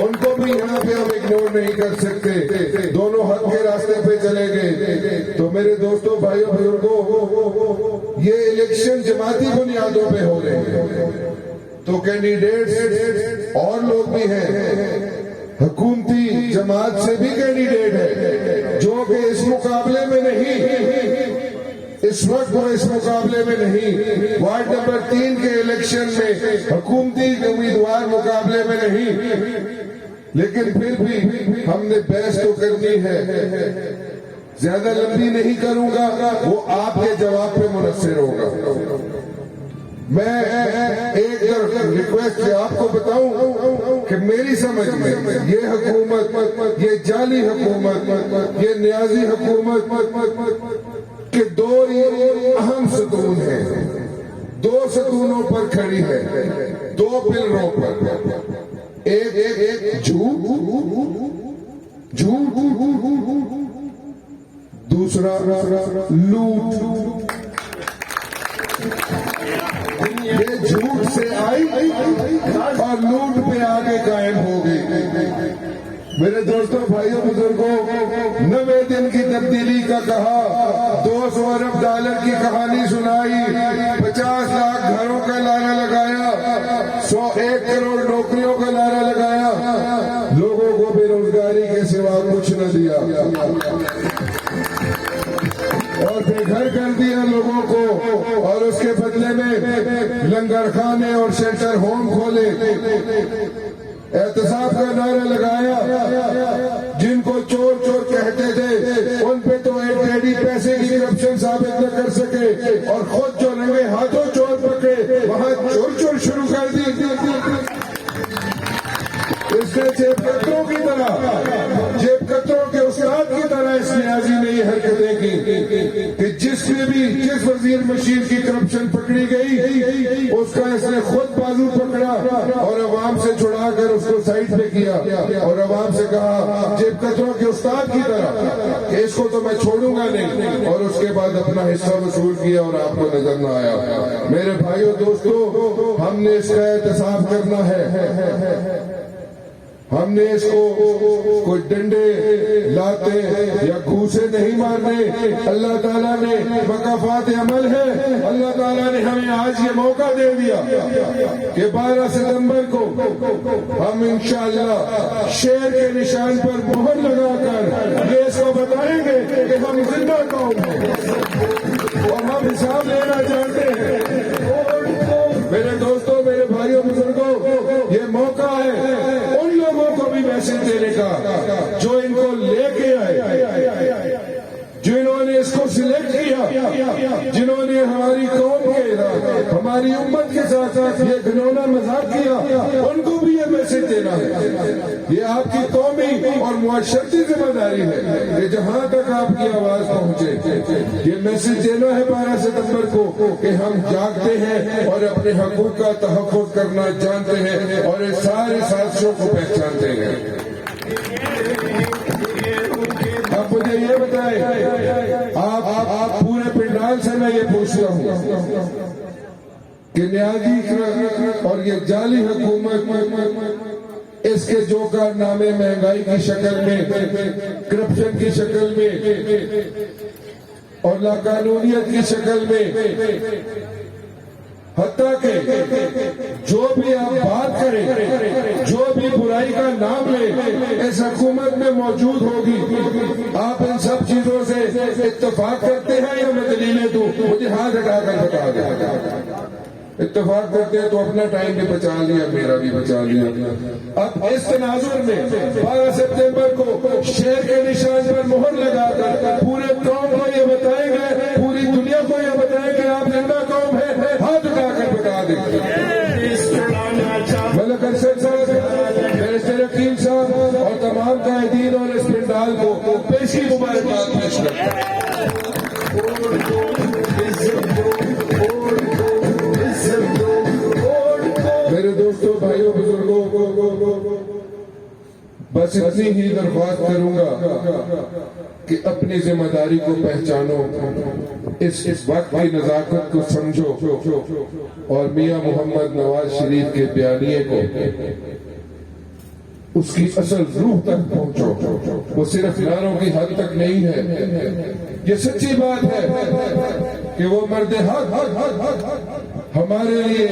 ان کو بھی یہاں پہ ہم اگنور نہیں کر سکتے، دونوں حق کے راستے پہ چلے گئے۔ تو میرے دوستوں، بھائیوں، بزرگوں، یہ الیکشن جماعتی بنیادوں پہ ہو رہے ہیں، تو کینڈیڈیٹس اور لوگ بھی ہیں، حکومتی جماعت سے بھی کینڈیڈیٹ ہے جو کہ اس مقابلے میں نہیں، اس وقت وہ اس مقابلے میں نہیں، وارڈ نمبر 3 کے الیکشن میں حکومتی امیدوار مقابلے میں نہیں، لیکن پھر بھی ہم نے بحث تو کرنی ہے۔ زیادہ لمبی نہیں کروں گا، وہ آپ کے جواب پہ منحصر ہوگا۔ میں ایک ریکویسٹ آپ کو بتاؤں کہ میری سمجھ میں یہ حکومت، یہ جعلی حکومت، یہ نیازی حکومت کے دو اہم ستون ہیں، دو ستونوں پر کھڑی ہے، دو پلروں پر، ایک جھوٹ، دوسرا لوٹ۔ یہ جھوٹ سے آئی اور لوٹ پہ آگے قائم ہو گئی۔ میرے دوستوں، بھائیوں، بزرگوں، 90 دن کی تبدیلی کا کہا، 200 ارب ڈالر کی کہانی سنائی، 50 لاکھ گھروں کا نعرہ لگایا، 101 کروڑ نوکریوں کا نعرہ لگایا، لوگوں کو بے روزگاری کے سوا کچھ نہ دیا اور بے گھر کر دیا لوگوں کو، اور اس کے بدلے میں لنگر خانے اور شیلٹر ہوم کھولے، احتساب کا نعرہ لگایا، جن کو چور چور کہتے تھے ان پہ تو ایک ڈیڈی پیسے کی کرپشن ثابت نہ کر سکے، اور خود جو رنگے ہاتھوں چور پکڑے وہاں چور چور شروع کر دی۔ اس نے جیب کتروں کی طرح، جیب کتروں کے استاد کی طرح اس نیازی نے یہ حرکتیں کی کہ جس وزیر مشیر کی کرپشن پکڑی گئی اس کا اس نے خود بازو پکڑا اور عوام سے چھڑا کر اس کو سائڈ پہ کیا اور عوام سے کہا جیب کتروں کے استاد کی طرح کہ اس کو تو میں چھوڑوں گا نہیں، اور اس کے بعد اپنا حصہ وصول کیا اور آپ کو نظر نہ آیا۔ میرے بھائیوں، دوستوں، ہم نے اس کا احتساب کرنا ہے۔ ہم نے اس کو کوئی ڈنڈے لاتے یا گھوسے نہیں مارنے۔ اللہ تعالیٰ نے مکافات عمل ہے، اللہ تعالیٰ نے ہمیں آج یہ موقع دے دیا کہ 12 ستمبر کو ہم انشاءاللہ شیر کے نشان پر مہر لگا کر یہ اس کو بتائیں گے کہ ہم زندہ قوم ہیں اور ہم حساب لینا چاہتے ہیں۔ میرے دوستوں، میرے بھائیوں، بزرگوں، یہ موقع ہے ان لوگوں کو بھی میسج دینے کا جو ان کو لے کے آئے، جنہوں نے اس کو سلیکٹ کیا، جنہوں نے ہماری قوم کے، ہماری امت کے ساتھ ساتھ یہ گھنونا مذاق کیا، ان کو بھی یہ میسج دینا ہے۔ یہ آپ کی قومی اور معاشرتی ذمہ داری ہے کہ جہاں تک آپ کی آواز پہنچے یہ میسج دینا ہے 12 ستمبر کو کہ ہم جاگتے ہیں اور اپنے حقوق کا تحفظ کرنا جانتے ہیں اور اس سارے سازشوں کو پہچانتے ہیں۔ اب مجھے یہ بتائیں، آپ پورے پنڈال سے میں یہ پوچھتا ہوں کہ نیازی اور یہ جعلی حکومت، اس کے جو کارنامے مہنگائی کی شکل میں، کرپشن کی شکل میں اور لاقانونیت کی شکل میں، حتیٰ کہ جو بھی آپ بات کریں، جو بھی برائی کا نام لیں، اس حکومت میں موجود ہوگی۔ آپ ان سب چیزوں سے اتفاق کرتے ہیں یا میں دلیلیں دوں؟ مجھے ہاتھ ہٹا کر بتا دیں۔ اتفاق کرتے ہیں تو اپنا ٹائم بھی بچا لیا، میرا بھی بچا لیا۔ اب اس تناظر میں 12 ستمبر کو شیر کے نشان پر مہر لگا کر پورے قوم کو یہ بتائیں گے، پوری دنیا کو یہ بتائیں کہ آپ زندہ قوم ہے، ہاتھ اٹھا کر بتا دیں۔ ملک ارشد صاحب، بیرسٹر عقیل صاحب اور تمام قائدین اور اس پنڈال کو پیشی مبارکباد پیش کرتا ہے۔ میرے دوستوں، بھائیوں، بزرگوں، بس اتنی ہی درخواست کروں گا کہ اپنی ذمہ داری کو پہچانو، اس وقت کی نزاکت کو سمجھو اور میاں محمد نواز شریف کے بیانیے کو اس کی اصل روح تک پہنچو. وہ صرف نعروں کی حد تک نہیں ہے. یہ سچی بات ہے کہ وہ مرد حق ہمارے لیے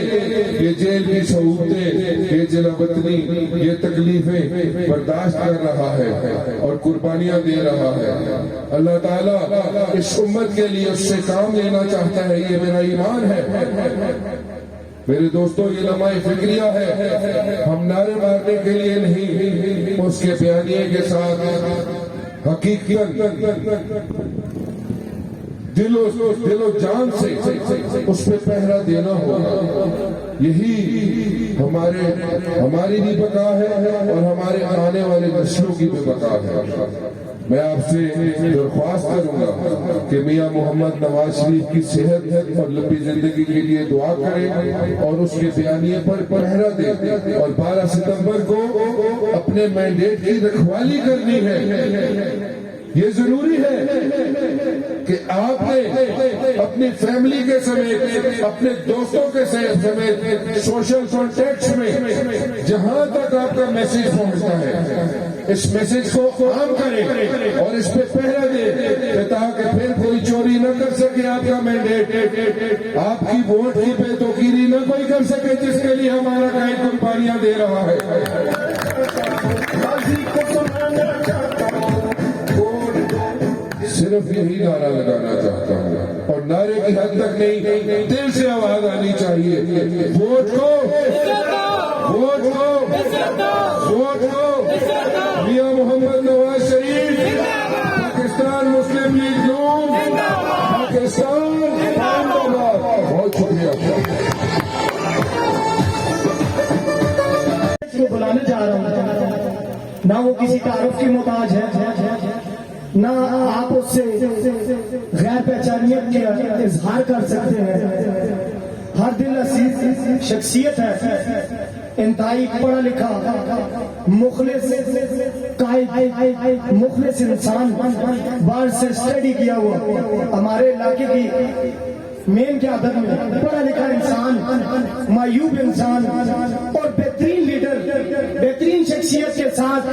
یہ جیل کی سہولتیں، یہ جلا وطنی، یہ تکلیفیں برداشت کر رہا ہے اور قربانیاں دے رہا ہے. اللہ تعالیٰ اس امت کے لیے اس سے کام لینا چاہتا ہے. یہ میرا ایمان ہے. میرے دوستوں، یہ لمحہ فکریہ ہے. ہم نعرے مارنے کے لیے نہیں، اس کے بیانیے کے ساتھ حقیقت دل و جان سے اس پہ پہرا دینا ہوگا. یہی ہماری بھی بقا ہے اور ہمارے آنے والے نسلوں کی بھی بقا ہے. میں آپ سے درخواست کروں گا کہ میاں محمد نواز شریف کی صحت اور لمبی زندگی کے لیے دعا کریں اور اس کے بیانیے پر پہرا دیں. اور 12 ستمبر کو اپنے مینڈیٹ کی رکھوالی کرنی ہے. یہ ضروری ہے کہ آپ نے اپنی فیملی کے سمیت، اپنے دوستوں کے سمیت، سوشل کانٹیکٹس میں جہاں تک آپ کا میسج پہنچتا ہے، اس میسج کو عام کریں اور اس پہ پہرا دیں تاکہ پھر کوئی چوری نہ کر سکے آپ کا مینڈیٹ. آپ کی ووٹ کی بے توقیری نہ کوئی کر سکے جس کے لیے ہمارا قائد قربانیاں دے رہا ہے. صرف یہی نعرہ لگانا چاہتا ہوں اور نعرے کی حد تک نہیں، دل سے آواز آنی چاہیے. ووٹ کو میاں محمد نواز شریف، پاکستان مسلم لیگ نون، پاکستان زندہ باد. بہت شکریہ. کو بلانے جا رہا ہوں، نہ وہ کسی تعارف کی محتاج ہے، نہ آپ اس سے غیر پہچانیت کا اظہار کر سکتے ہیں. ہر دل عزیز شخصیت ہے، انتہائی پڑھا لکھا، مخلص قائد، مخلص انسان، باہر سے اسٹڈی کیا ہوا، ہمارے علاقے کی مین قیادت میں پڑھا لکھا انسان، معیوب انسان اور بہترین لیڈر، بہترین شخصیت کے ساتھ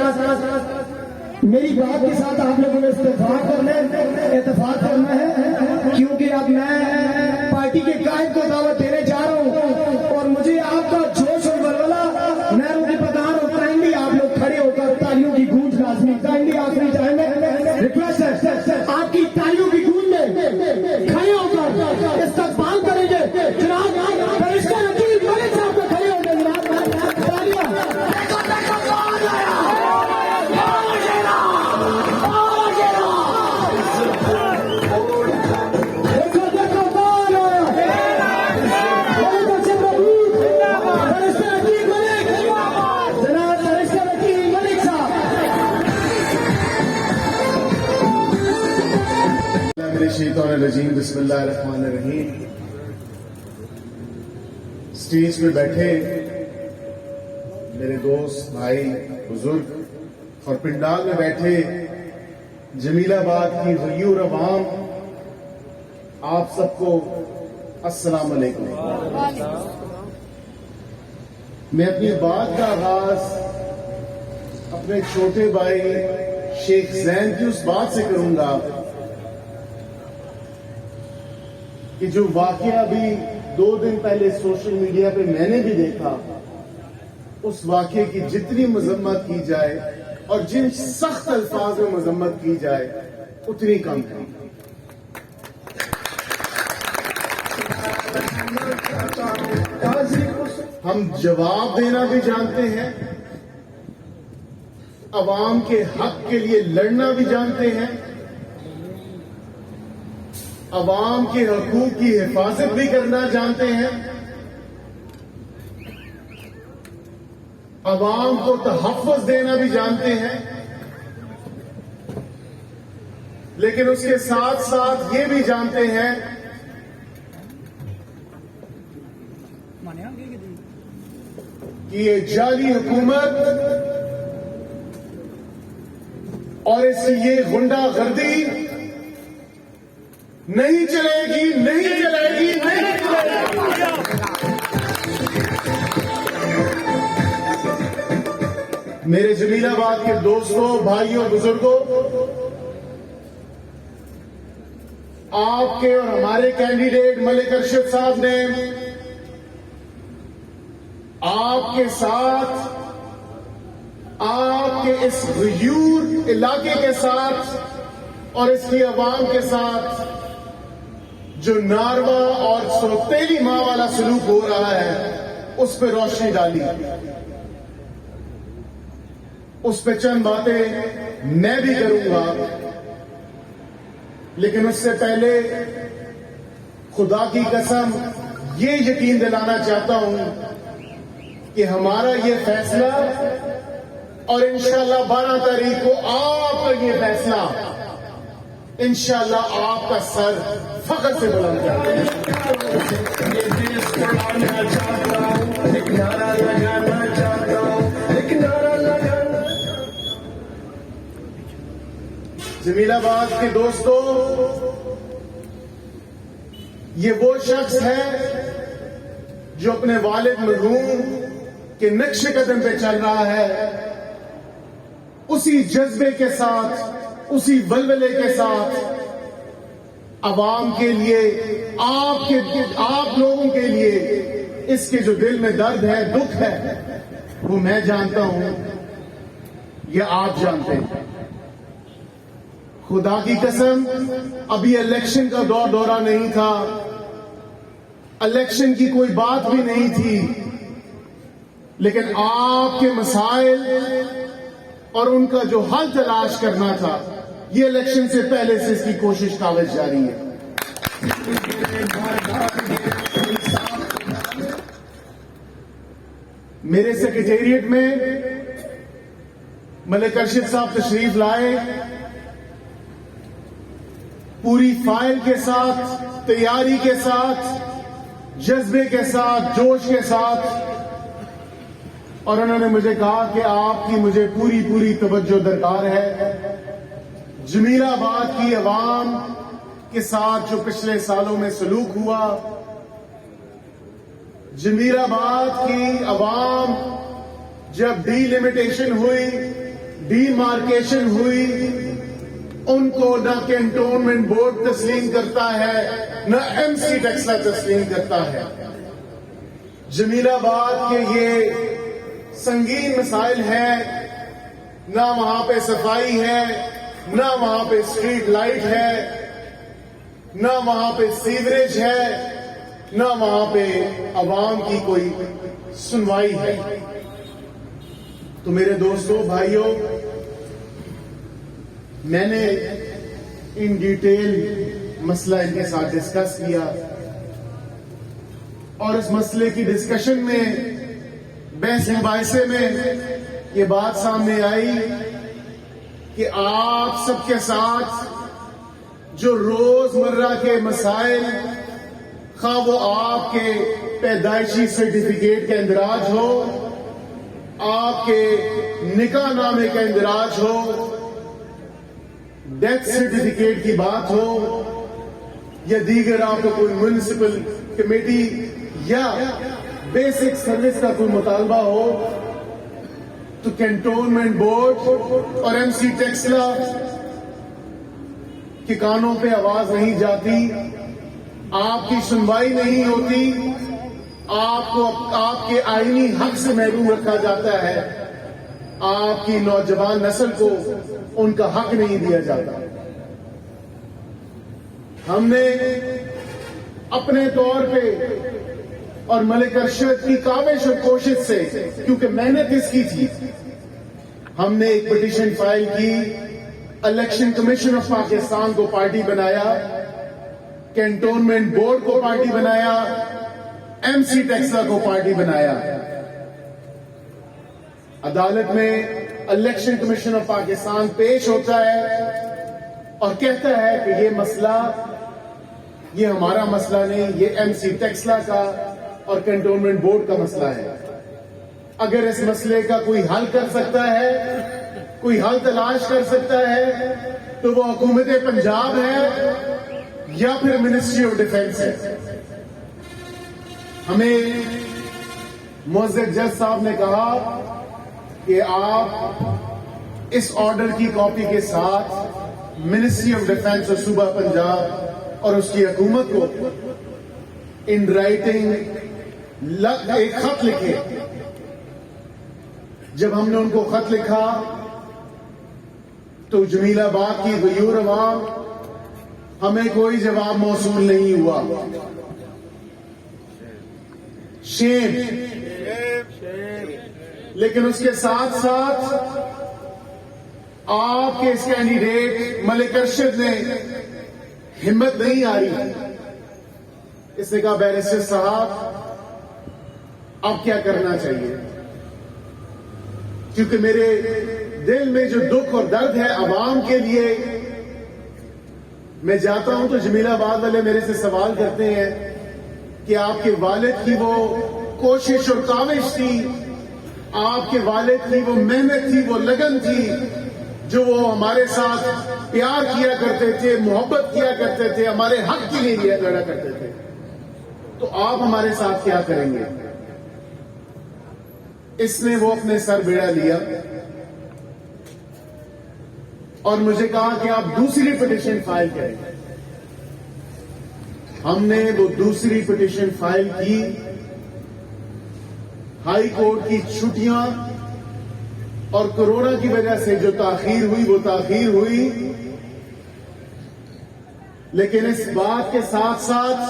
میری بات کے ساتھ آپ لوگوں نے اتفاق کرنا ہے، کیونکہ اب میں پارٹی کے قائد کو دعوت دینے جا رہا ہوں اور مجھے آپ کا جوش اور ولولہ نہروں کی پدار اور کائنڈلی آپ لوگ کھڑے ہو کر تالیوں کی گونج لازمی، کائنڈلی آخری ٹائم میں ریکویسٹ ہے آپ کی تالیوں کی گونج میں کھڑے ہو کر استقبال کریں گے. جناب فرشتہ نقیب ملک صاحب کو کھڑے ہو گئے. جناب تالیاں. شیطان الرجیم. بسم اللہ الرحمن الرحیم. اسٹیج پہ بیٹھے میرے دوست، بھائی، بزرگ اور پنڈال میں بیٹھے جمیل آباد کی غیور عوام، آپ سب کو السلام علیکم. میں اپنی بات کا آغاز اپنے چھوٹے بھائی شیخ زین کی اس بات سے کروں گا کہ جو واقعہ ابھی 2 دن پہلے سوشل میڈیا پہ میں نے بھی دیکھا، اس واقعے کی جتنی مذمت کی جائے اور جن سخت الفاظ میں مذمت کی جائے اتنی کم ہے. ہم جواب دینا بھی جانتے ہیں، عوام کے حق کے لیے لڑنا بھی جانتے ہیں، عوام کے حقوق کی حفاظت بھی کرنا جانتے ہیں، عوام کو تحفظ دینا بھی جانتے ہیں، لیکن اس کے ساتھ ساتھ یہ بھی جانتے ہیں کہ یہ جعلی حکومت اور اس کی یہ غنڈہ گردی نہیں چلے گی، نہیں چلے گی، نہیں چلے گی. میرے جمیل آباد کے دوستوں، بھائیوں، بزرگوں، آپ کے اور ہمارے کینڈیڈیٹ ملک ارشد صاحب نے آپ کے ساتھ، آپ کے اس غیور علاقے کے ساتھ اور اس کی عوام کے ساتھ جو ناروا اور سوتیلی ماں والا سلوک ہو رہا ہے اس پہ روشنی ڈالی. اس پہ چند باتیں میں بھی کروں گا، لیکن اس سے پہلے خدا کی قسم یہ یقین دلانا چاہتا ہوں کہ ہمارا یہ فیصلہ اور انشاءاللہ 12 تاریخ کو آپ کا یہ فیصلہ انشاءاللہ آپ کا سر فخر سے بلند کرے گا. جمیل آباد کے دوستوں، یہ وہ شخص ہے جو اپنے والد مرحوم کے نقش قدم پہ چل رہا ہے، اسی جذبے کے ساتھ، اسی ولولے کے ساتھ عوام کے لیے، آپ لوگوں کے لیے اس کے جو دل میں درد ہے، دکھ ہے، وہ میں جانتا ہوں، یہ آپ جانتے ہیں. خدا کی قسم ابھی الیکشن کا دورہ نہیں تھا، الیکشن کی کوئی بات بھی نہیں تھی، لیکن آپ کے مسائل اور ان کا جو حل تلاش کرنا تھا، یہ الیکشن سے پہلے سے اس کی کوشش کاوش جاری ہے. میرے سیکریٹریٹ میں ملک ارشد صاحب تشریف لائے، پوری فائل کے ساتھ، تیاری کے ساتھ، جذبے کے ساتھ، جوش کے ساتھ، اور انہوں نے مجھے کہا کہ آپ کی مجھے پوری توجہ درکار ہے. جمیل آباد کی عوام کے ساتھ جو پچھلے سالوں میں سلوک ہوا، جمیل آباد کی عوام جب ڈی لمیٹیشن ہوئی، ڈی مارکیشن ہوئی، ان کو نہ کینٹونمنٹ بورڈ تسلیم کرتا ہے، نہ ایم سی ٹیکسلا تسلیم کرتا ہے. جمیل آباد کے یہ سنگین مسائل ہیں، نہ وہاں پہ صفائی ہے، نہ وہاں پہ اسٹریٹ لائٹ ہے، نہ وہاں پہ سیوریج ہے، نہ وہاں پہ عوام کی کوئی سنوائی ہے. تو میرے دوستوں، بھائیوں، میں نے ان ڈیٹیل مسئلہ ان کے ساتھ ڈسکس کیا، اور اس مسئلے کی ڈسکشن میں، بحث مباحثے میں یہ بات سامنے آئی کہ آپ سب کے ساتھ جو روزمرہ کے مسائل، خواہ وہ آپ کے پیدائشی سرٹیفکیٹ کا اندراج ہو، آپ کے نکاح نامے کا اندراج ہو، ڈیتھ سرٹیفکیٹ کی بات ہو، یا دیگر آپ کا کوئی میونسپل کمیٹی یا بیسک سروس کا کوئی مطالبہ ہو، تو کینٹونمنٹ بورڈ اور ایم سی ٹیکسلا کے کانوں پہ آواز نہیں جاتی، آپ کی سنوائی نہیں ہوتی، آپ کو آپ کے آئینی حق سے محروم رکھا جاتا ہے، آپ کی نوجوان نسل کو ان کا حق نہیں دیا جاتا. ہم نے اپنے طور پہ اور ملک ارشد کی کاوش اور کوشش سے، کیونکہ محنت اس کی تھی، ہم نے ایک پٹیشن فائل کی، الیکشن کمیشن آف پاکستان کو پارٹی بنایا، کینٹونمنٹ بورڈ کو پارٹی بنایا، ایم سی ٹیکسلا کو پارٹی بنایا. عدالت میں الیکشن کمیشن آف پاکستان پیش ہوتا ہے اور کہتا ہے کہ یہ مسئلہ، یہ ہمارا مسئلہ نہیں، یہ ایم سی ٹیکسلا کا اور کینٹونمنٹ بورڈ کا مسئلہ ہے. اگر اس مسئلے کا کوئی حل کر سکتا ہے، کوئی حل تلاش کر سکتا ہے، تو وہ حکومت پنجاب ہے یا پھر منسٹری آف ڈیفنس ہے. ہمیں معزز جج صاحب نے کہا کہ آپ اس آرڈر کی کاپی کے ساتھ منسٹری آف ڈیفینس اور صوبہ پنجاب اور اس کی حکومت کو ان رائٹنگ ایک خط لکھے. جب ہم نے ان کو خط لکھا تو جمیل آباد کی غیور عوام ہمیں کوئی جواب موصول نہیں ہوا. شیم. لیکن اس کے ساتھ ساتھ آپ کے اس کینڈیڈیٹ ملک ارشد نے ہمت نہیں آ رہی. اس نے کہا بیرسٹر صاحب اب کیا کرنا چاہیے, کیونکہ میرے دل میں جو دکھ اور درد ہے عوام کے لیے. میں جاتا ہوں تو جمیل آباد والے میرے سے سوال کرتے ہیں کہ آپ کے والد کی وہ کوشش اور کاوش تھی, آپ کے والد کی وہ محنت تھی, وہ لگن تھی, جو وہ ہمارے ساتھ پیار کیا کرتے تھے, محبت کیا کرتے تھے, ہمارے حق کے لیے لڑا کرتے تھے, تو آپ ہمارے ساتھ کیا کریں گے. اس نے وہ اپنے سر بیڑا لیا اور مجھے کہا کہ آپ دوسری پٹیشن فائل کریں. ہم نے وہ دوسری پٹیشن فائل کی. ہائی کورٹ کی چھٹیاں اور کورونا کی وجہ سے جو تاخیر ہوئی وہ تاخیر ہوئی, لیکن اس بات کے ساتھ ساتھ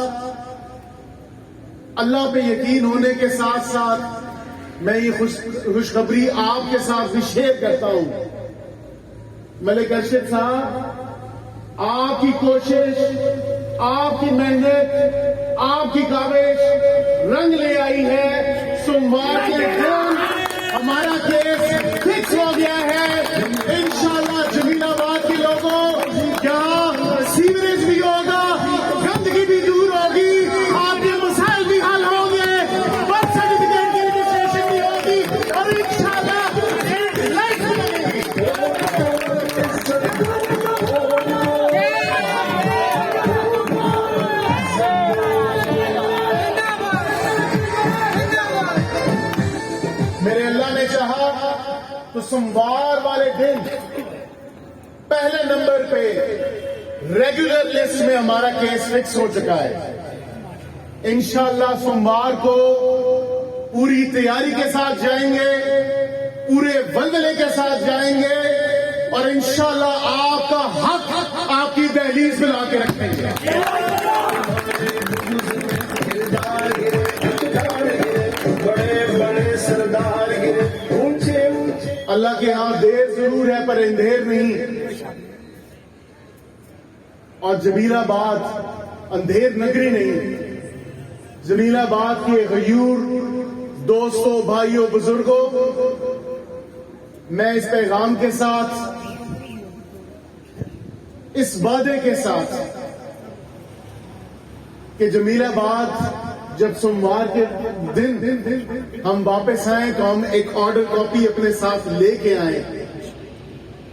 اللہ پہ یقین ہونے کے ساتھ ساتھ میں یہ خوشخبری آپ کے ساتھ بھی شیئر کرتا ہوں. ملک ارشد صاحب, آپ کی کوشش, آپ کی محنت, آپ کی کاوش رنگ لے آئی ہے. سوموار کے دن ہمارا کیس فکس ہو گیا ہے. انشاءاللہ جمیل آباد کے لوگوں کیا سیوریج بھی ہوگا, گندگی بھی دور ہوگی, آپ کے مسائل بھی حل ہوں گے, برتھ سرٹیفکیٹ کی رجسٹریشن بھی ہوگی اور انشاءاللہ ایک لائف بنے گی. میرے اللہ نے چاہا تو سوموار والے دن پہلے نمبر پہ ریگولر لسٹ میں ہمارا کیس فکس ہو چکا ہے. انشاءاللہ سوموار کو پوری تیاری کے ساتھ جائیں گے, پورے ولولے کے ساتھ جائیں گے اور انشاءاللہ آپ کا حق آپ کی دہلیز پہ لا کے رکھیں گے. اللہ کے ہاں دیر ضرور ہے پر اندھیر نہیں, اور جمیل آباد اندھیر نگری نہیں. جمیل آباد کے غیور دوستوں, بھائیوں, بزرگوں, میں اس پیغام کے ساتھ, اس وعدے کے ساتھ کہ جمیل آباد جب سوموار کے دن ہم واپس آئیں تو ہم ایک آرڈر کاپی اپنے ساتھ لے کے آئیں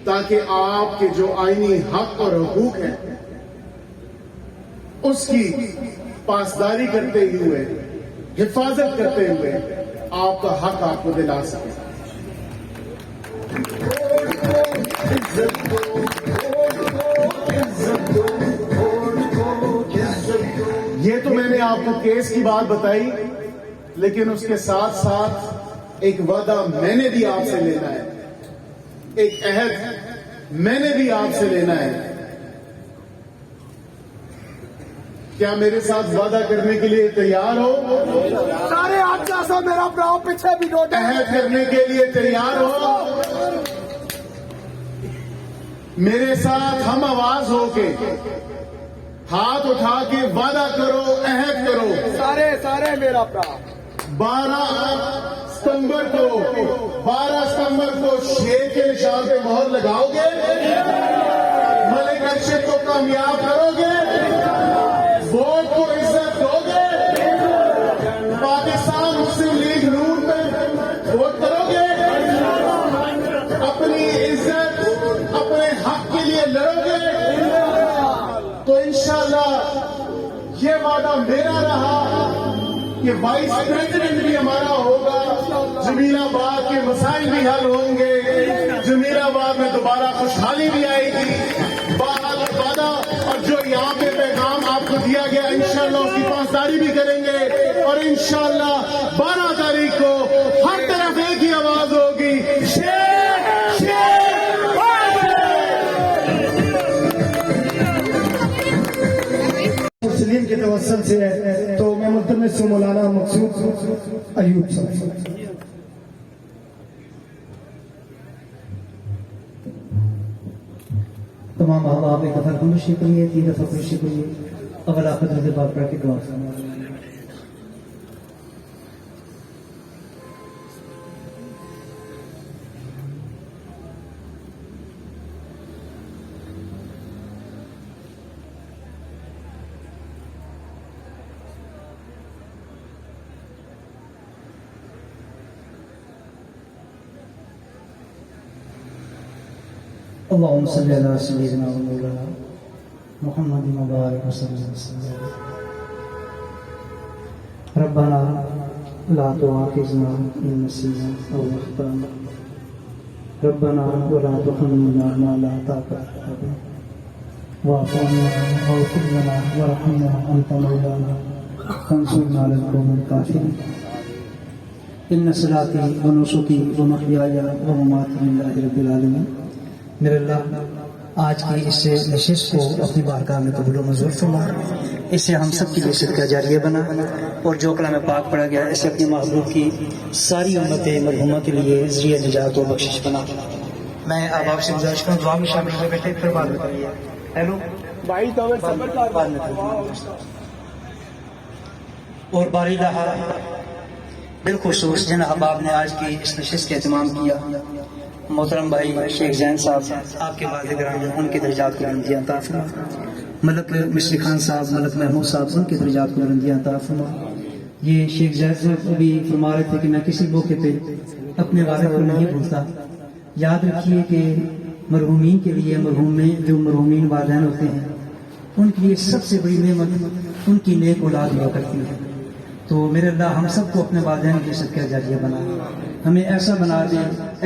تاکہ آپ کے جو آئینی حق اور حقوق ہیں اس کی پاسداری کرتے ہوئے, حفاظت کرتے ہوئے آپ کا حق آپ کو دلا سکیں. یہ تو میں نے آپ کو کیس کی بات بتائی, لیکن اس کے ساتھ ساتھ ایک وعدہ میں نے بھی آپ سے لینا ہے, ایک عہد میں نے بھی آپ سے لینا ہے. کیا میرے ساتھ وعدہ کرنے کے لیے تیار ہو؟ سارے آپ جیسا میرا براؤ پیچھے بھی نوٹ عہد کرنے کے لیے تیار ہو؟ میرے ساتھ ہم آواز ہو کے ہاتھ اٹھا کے وعدہ کرو, عہد کرو. سارے میرا براؤ 12 ستمبر کو شیر کے نشان پہ مہر لگاؤ گے, ملک ارشد کو کامیاب کرو گے, ووٹ کو عزت دو گے, پاکستان مسلم لیگ نون پہ ووٹ کرو گے, اپنی عزت, اپنے حق کے لیے لڑو گے, تو انشاءاللہ یہ وعدہ میرا رہا کہ وائس پریزیڈنٹ بھی ہمارا ہوگا، جمیل آباد کے مسائل بھی حل ہوں گے، جمیل آباد میں دوبارہ خوشحالی بھی آئے گی، وعدہ اور جو یہاں پہ پیغام آپ کو دیا گیا انشاءاللہ اس کی پاسداری بھی کریں گے، اور انشاءاللہ 12 تاریخ کو ہر طرف ایک ہی آواز ہوگی، مسلم کے توسل سے ہے، تو میں ملتمس ہوں مولانا مقصود ایوب صاحب. تمام احباب ایک دفعہ خاموشی کریے، 3 دفعہ خاموشی کریے، اول آپ حضرت پاک پڑھ کے دعا فرمائیں. اللهم صل على سيدنا ومولانا محمد مبارك وسلم. ربنا لا تؤاخذنا إن نسينا أو أخطأنا، ربنا ولا تحملنا ما لا طاقة لنا به، واعف عنا واغفر لنا وارحمنا أنت مولانا فانصرنا على القوم الكافرين. إن صلاتي ونسكي ومحياي ومماتي لله رب العالمين. میرے اللہ آج کی اس نشست کو اپنی بارگاہ میں قبول و منظور فرما، اسے ہم سب کے لیے صدقہ جاریہ بنا، اور جو کلام پاک پڑھا گیا اسے اپنی محبوب کی ساری امت مرحومہ کے لیے ذریعہ نجات و بخشش بنا. میں اب آپ سے گزارش کروں دعا میں شامل ہو بیٹھے، پھر بعد میں کریے. ہیلو بعد میں اور باری رہا بالخصوص جن احباب نے آج کی اس نشست کا اہتمام کیا، محترم بھائی شیخ زین صاحب آپ کے والد گرامی، ان کے درجات کو بلندیاں عطا فرما. ملک مصری خان صاحب، ملک محمود صاحب، ان کے درجات کو بلندیاں عطا فرما. یہ شیخ زین صاحب بھی فرما رہے تھے کہ میں کسی موقع پہ اپنے والد کو نہیں بھولتا. یاد رکھیے کہ مرحومین کے لیے، مرحوم میں جو مرحومین والدین ہوتے ہیں ان کے لیے سب سے بڑی نعمت ان کی نیک اولاد ہوا کرتی ہے. تو میرے اللہ ہم سب کو اپنے والدین کے صدقہ جاریہ بنا، ہمیں ایسا بنا دے،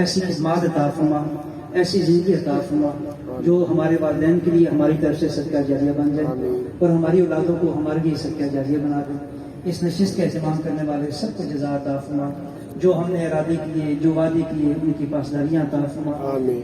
ایسی خدمات عطا فرما، ایسی زندگی عطا فرما جو ہمارے والدین کے لیے ہماری طرف سے صدقہ جاریہ بن جائے، اور ہماری اولادوں کو ہمارے لیے صدقہ جاریہ بنا دے. اس نشست کا اہتمام کرنے والے سب کو جزا عطا فرما، جو ہم نے ارادے کیے، جو وعدے کیے، ان کی پاسداریاں عطا فرما.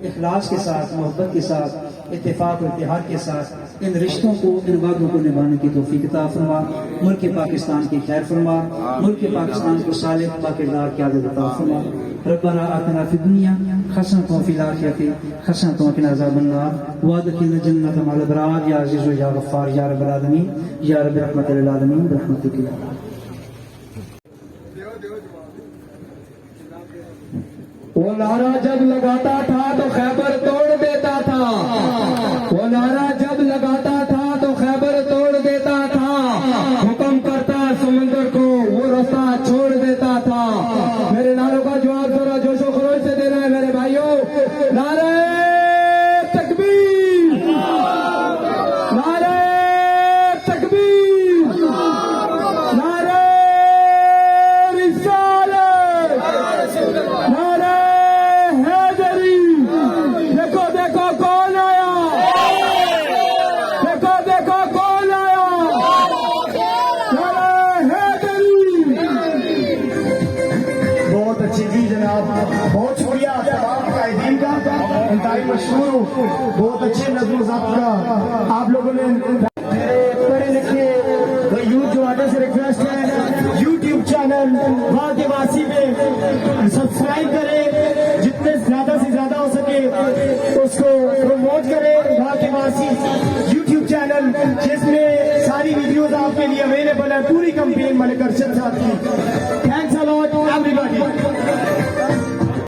اخلاص کے ساتھ، محبت کے ساتھ، اتفاق و اتحاد کے ساتھ ان رشتوں کو، ان وعدوں کو نبھانے کی توفیق عطا فرما. ملک پاکستان کی خیر فرما، ملک پاکستان کو صالح باکردار قیادت عطا فرما. ربنا آتنا فی الدنیا حسنۃ وفی الآخرۃ حسنۃ وقنا عذاب النار وادخلنا الجنۃ مع الابرار یا عزیز و یا غفار یا رب العالمین یا رب رحمت للعالمین برحمتک یا اللہ. وہ نعرہ جب لگاتا تھا تو خیبر توڑ دیتا تھا، وہ نعرہ جب لگاتا تھا تو خیبر توڑ دیتا تھا، حکم کرتا سمندر کو وہ رستہ چھوڑ دیتا تھا. میرے نعروں کا جواب ذرا جوش و خروش سے دینا ہے میرے بھائیوں. نعرہ تکبیر، نعرہ تکبیر، نعرہ رسالت، نعرہ حیدری. دیکھو دیکھو کون آیا، دیکھو دیکھو کون آیا، نعرہ حیدری. بہت اچھی جی جناب، بہت شکریہ تمام قائدین کا، انتہائی مشہور ہوں، بہت اچھے نظم و ضبط کا آپ لوگوں نے. میرے پڑھے لکھے یوتھ جماعتوں سے ریکویسٹ ہے، یوٹیوب چینل وہاں کے واسی پہ سبسکرائب کریں، جتنے زیادہ سے زیادہ ہو سکے اس کو پروموٹ کریں. وہاں کے واسی یوٹیوب چینل جس میں ساری ویڈیوز آپ کے لیے اویلیبل ہے، پوری کمپین ملک ارشد صاحب کی. تھینکس اے لاٹ ایوری باڈی.